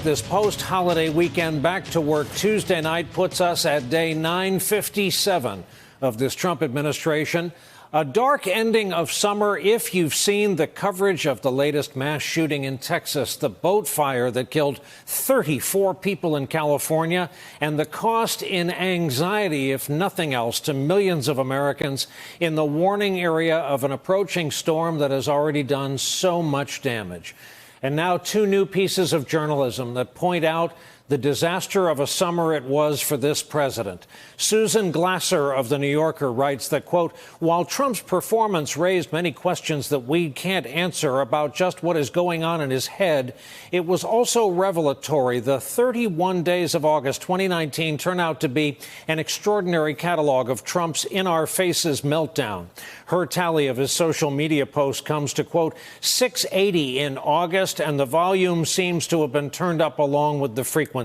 This post-holiday weekend back to work Tuesday night puts us at day 957 of this Trump administration. A dark ending of summer if you've seen the coverage of the latest mass shooting in Texas, the boat fire that killed 34 people in California, and the cost in anxiety, if nothing else, to millions of Americans in the warning area of an approaching storm that has already done so much damage. And now two new pieces of journalism that point out the disaster of a summer it was for this president. Susan Glasser of The New Yorker writes that, quote, while Trump's performance raised many questions that we can't answer about just what is going on in his head, it was also revelatory. The 31 days of August 2019 turn out to be an extraordinary catalog of Trump's in-our-faces meltdown. Her tally of his social media posts comes to, quote, 680 in August, and the volume seems to have been turned up along with the frequency.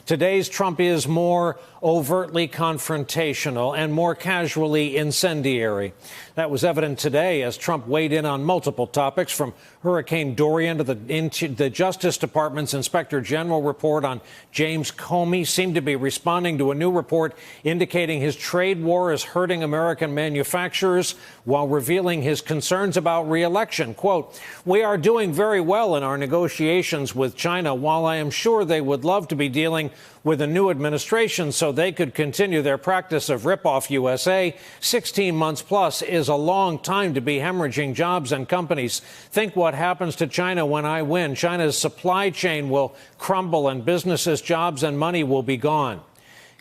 Today's Trump is more overtly confrontational and more casually incendiary. That was evident today as Trump weighed in on multiple topics, from Hurricane Dorian to the Justice Department's Inspector General report on James Comey. Seemed to be responding to a new report indicating his trade war is hurting American manufacturers, while revealing his concerns about re-election. Quote, we are doing very well in our negotiations with China, while I am sure they would love to be dealing with a new administration so they could continue their practice of rip-off USA. 16 months plus is a long time to be hemorrhaging jobs and companies. Think what happens to China when I win. China's supply chain will crumble and businesses, jobs and money will be gone.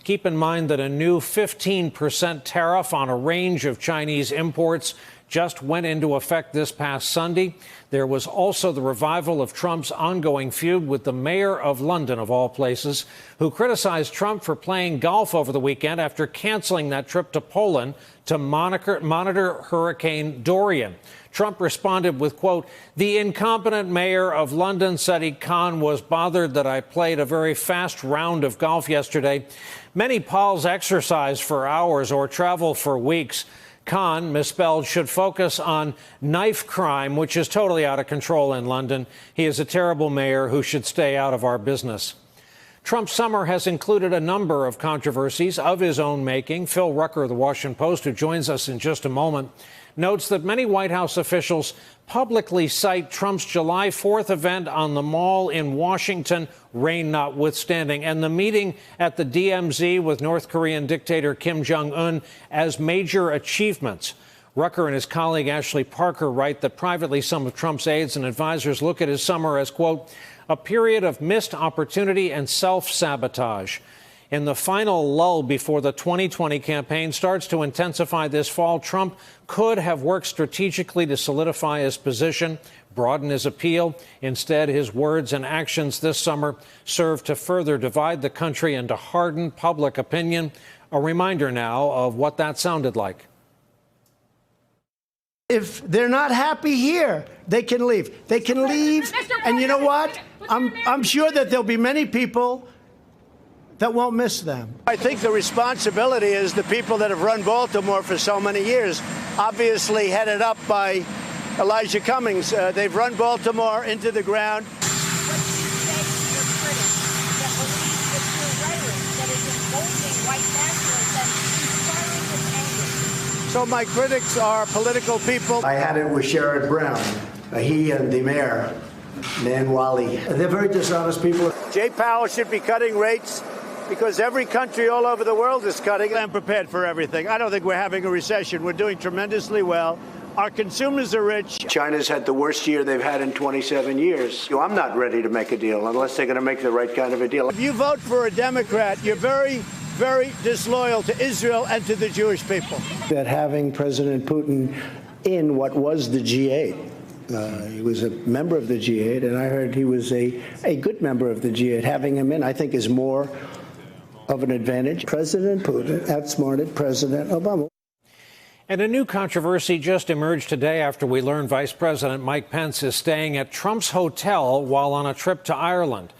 Keep in mind that a new 15% tariff on a range of Chinese imports just went into effect this past Sunday. There was also the revival of Trump's ongoing feud with the mayor of London, of all places, who criticized Trump for playing golf over the weekend after canceling that trip to Poland to monitor Hurricane Dorian. Trump responded with, quote, the incompetent mayor of London, Sadiq Khan, was bothered that I played a very fast round of golf yesterday. Many Pols exercise for hours or travel for weeks. Khan, misspelled, should focus on knife crime, which is totally out of control in London. He is a terrible mayor who should stay out of our business. Trump's summer has included a number of controversies of his own making. Phil Rucker of the Washington Post, who joins us in just a moment, notes that many White House officials publicly cite Trump's July 4th event on the Mall in Washington, rain notwithstanding, and the meeting at the DMZ with North Korean dictator Kim Jong-un as major achievements. Rucker and his colleague Ashley Parker write that privately some of Trump's aides and advisors look at his summer as, quote, a period of missed opportunity and self-sabotage. In the final lull before the 2020 campaign starts to intensify this fall, Trump could have worked strategically to solidify his position, broaden his appeal. Instead, his words and actions this summer serve to further divide the country and to harden public opinion. A reminder now of what that sounded like. If they're not happy here, they can leave. They can leave. And you know what? I'm sure that there'll be many people that won't miss them. I think the responsibility is the people that have run Baltimore for so many years, obviously headed up by Elijah Cummings. They've run Baltimore into the ground. What do you say to your critics that believe that your rhetoric that is emboldening white nationalists and inspiring this anger? So my critics are political people. I had it with Sherrod Brown, he and the mayor, Nan Wally. They're very dishonest people. Jay Powell should be cutting rates because every country all over the world is cutting. I'm prepared for everything. I don't think we're having a recession. We're doing tremendously well. Our consumers are rich. China's had the worst year they've had in 27 years. I'm not ready to make a deal unless they're going to make the right kind of a deal. If you vote for a Democrat, you're very, very disloyal to Israel and to the Jewish people. That having President Putin in what was the G8, he was a member of the G8, and I heard he was a good member of the G8. Having him in, I think, is more of an advantage. President Putin outsmarted President Obama. And a new controversy just emerged today after we learned Vice President Mike Pence is staying at Trump's hotel while on a trip to Ireland.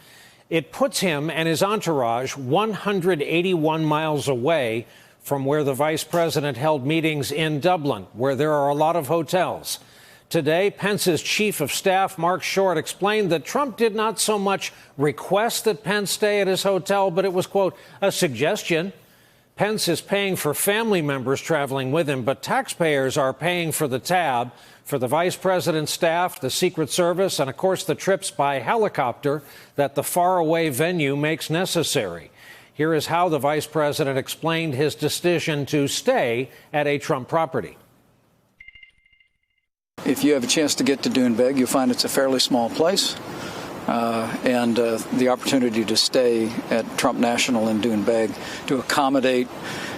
It puts him and his entourage 181 miles away from where the vice president held meetings in Dublin, where there are a lot of hotels. Today, Pence's chief of staff, Mark Short, explained that Trump did not so much request that Pence stay at his hotel, but it was, quote, a suggestion. Pence is paying for family members traveling with him, but taxpayers are paying for the tab for the vice president's staff, the Secret Service, and, of course, the trips by helicopter that the faraway venue makes necessary. Here is how the vice president explained his decision to stay at a Trump property. If you have a chance to get to Doonbeg, you'll find it's a fairly small place. And the opportunity to stay at Trump National in Doonbeg to accommodate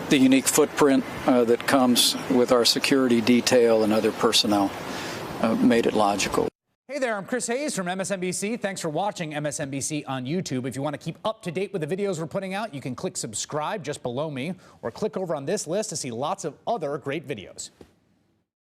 the unique footprint that comes with our security detail and other personnel made it logical. Hey there, I'm Chris Hayes from MSNBC. Thanks for watching MSNBC on YouTube. If you want to keep up to date with the videos we're putting out, you can click subscribe just below me or click over on this list to see lots of other great videos.